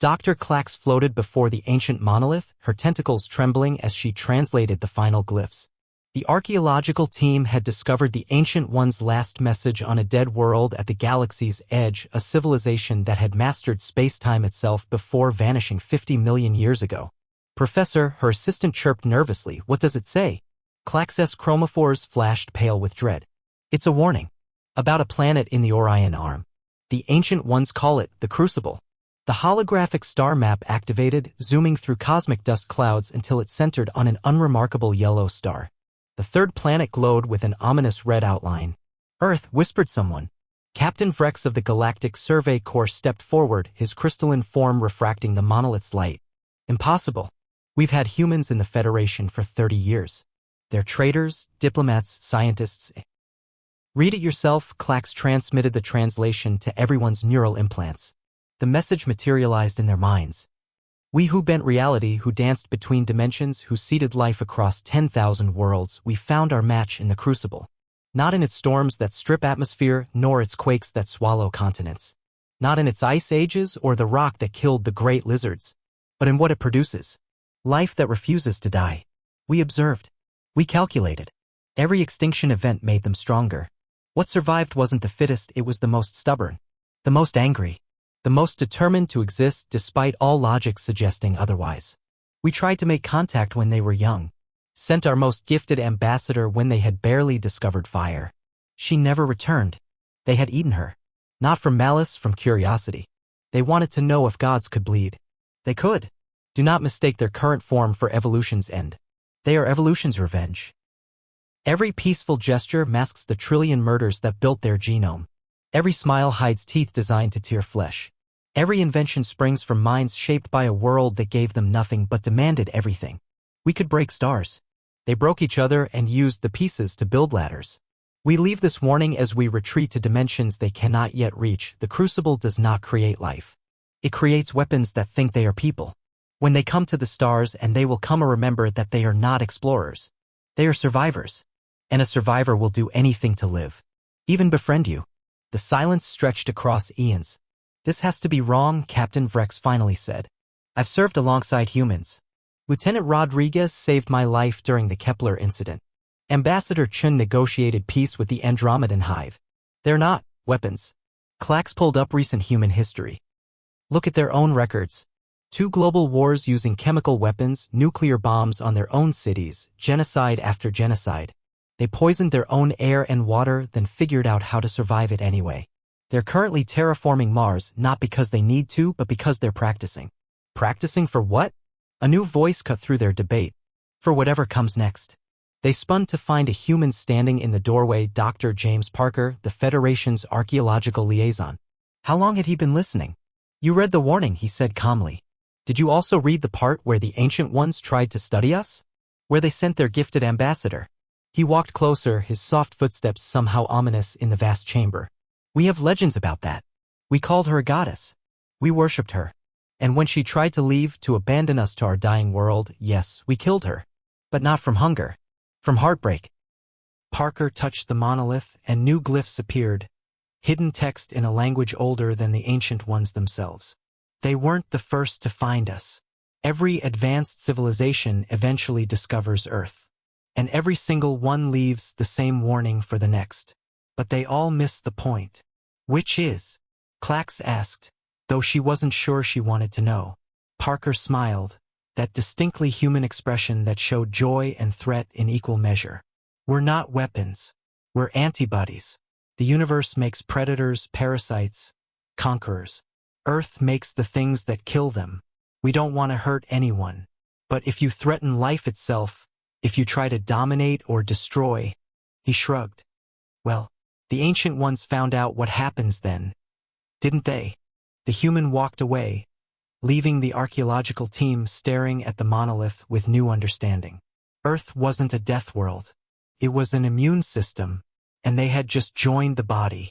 Dr. Clax floated before the ancient monolith, her tentacles trembling as she translated the final glyphs. The archaeological team had discovered the Ancient One's last message on a dead world at the galaxy's edge, a civilization that had mastered space-time itself before vanishing 50 million years ago. Professor, her assistant chirped nervously, what does it say? Clax's chromophores flashed pale with dread. It's a warning. About a planet in the Orion Arm. The Ancient Ones call it the Crucible. The holographic star map activated, zooming through cosmic dust clouds until it centered on an unremarkable yellow star. The third planet glowed with an ominous red outline. Earth, whispered someone. Captain Vrex of the Galactic Survey Corps stepped forward, his crystalline form refracting the monolith's light. Impossible. We've had humans in the Federation for 30 years. They're traitors, diplomats, scientists. Read it yourself, Clax transmitted the translation to everyone's neural implants. The message materialized in their minds. We who bent reality, who danced between dimensions, who seeded life across 10,000 worlds, we found our match in the Crucible. Not in its storms that strip atmosphere, nor its quakes that swallow continents. Not in its ice ages or the rock that killed the great lizards. But in what it produces. Life that refuses to die. We observed. We calculated. Every extinction event made them stronger. What survived wasn't the fittest, it was the most stubborn. The most angry. The most determined to exist despite all logic suggesting otherwise. We tried to make contact when they were young. Sent our most gifted ambassador when they had barely discovered fire. She never returned. They had eaten her. Not from malice, from curiosity. They wanted to know if gods could bleed. They could. Do not mistake their current form for evolution's end. They are evolution's revenge. Every peaceful gesture masks the trillion murders that built their genome. Every smile hides teeth designed to tear flesh. Every invention springs from minds shaped by a world that gave them nothing but demanded everything. We could break stars. They broke each other and used the pieces to build ladders. We leave this warning as we retreat to dimensions they cannot yet reach. The Crucible does not create life. It creates weapons that think they are people. When they come to the stars, and they will come, remember that they are not explorers. They are survivors. And a survivor will do anything to live. Even befriend you. The silence stretched across eons. This has to be wrong, Captain Vrex finally said. I've served alongside humans. Lieutenant Rodriguez saved my life during the Kepler incident. Ambassador Chun negotiated peace with the Andromedan Hive. They're not weapons. Clax pulled up recent human history. Look at their own records. 2 global wars using chemical weapons, nuclear bombs on their own cities, genocide after genocide. They poisoned their own air and water, then figured out how to survive it anyway. They're currently terraforming Mars, not because they need to, but because they're practicing. Practicing for what? A new voice cut through their debate. For whatever comes next. They spun to find a human standing in the doorway, Dr. James Parker, the Federation's archaeological liaison. How long had he been listening? You read the warning, he said calmly. Did you also read the part where the Ancient Ones tried to study us? Where they sent their gifted ambassador? He walked closer, his soft footsteps somehow ominous in the vast chamber. We have legends about that. We called her a goddess. We worshipped her. And when she tried to leave, to abandon us to our dying world, yes, we killed her. But not from hunger. From heartbreak. Parker touched the monolith, and new glyphs appeared. Hidden text in a language older than the Ancient Ones themselves. They weren't the first to find us. Every advanced civilization eventually discovers Earth. And every single one leaves the same warning for the next. But they all miss the point. Which is? Clax asked, though she wasn't sure she wanted to know. Parker smiled, that distinctly human expression that showed joy and threat in equal measure. We're not weapons. We're antibodies. The universe makes predators, parasites, conquerors. Earth makes the things that kill them. We don't want to hurt anyone. But if you threaten life itself, if you try to dominate or destroy, he shrugged. Well, the Ancient Ones found out what happens then, didn't they? The human walked away, leaving the archaeological team staring at the monolith with new understanding. Earth wasn't a death world. It was an immune system, and they had just joined the body.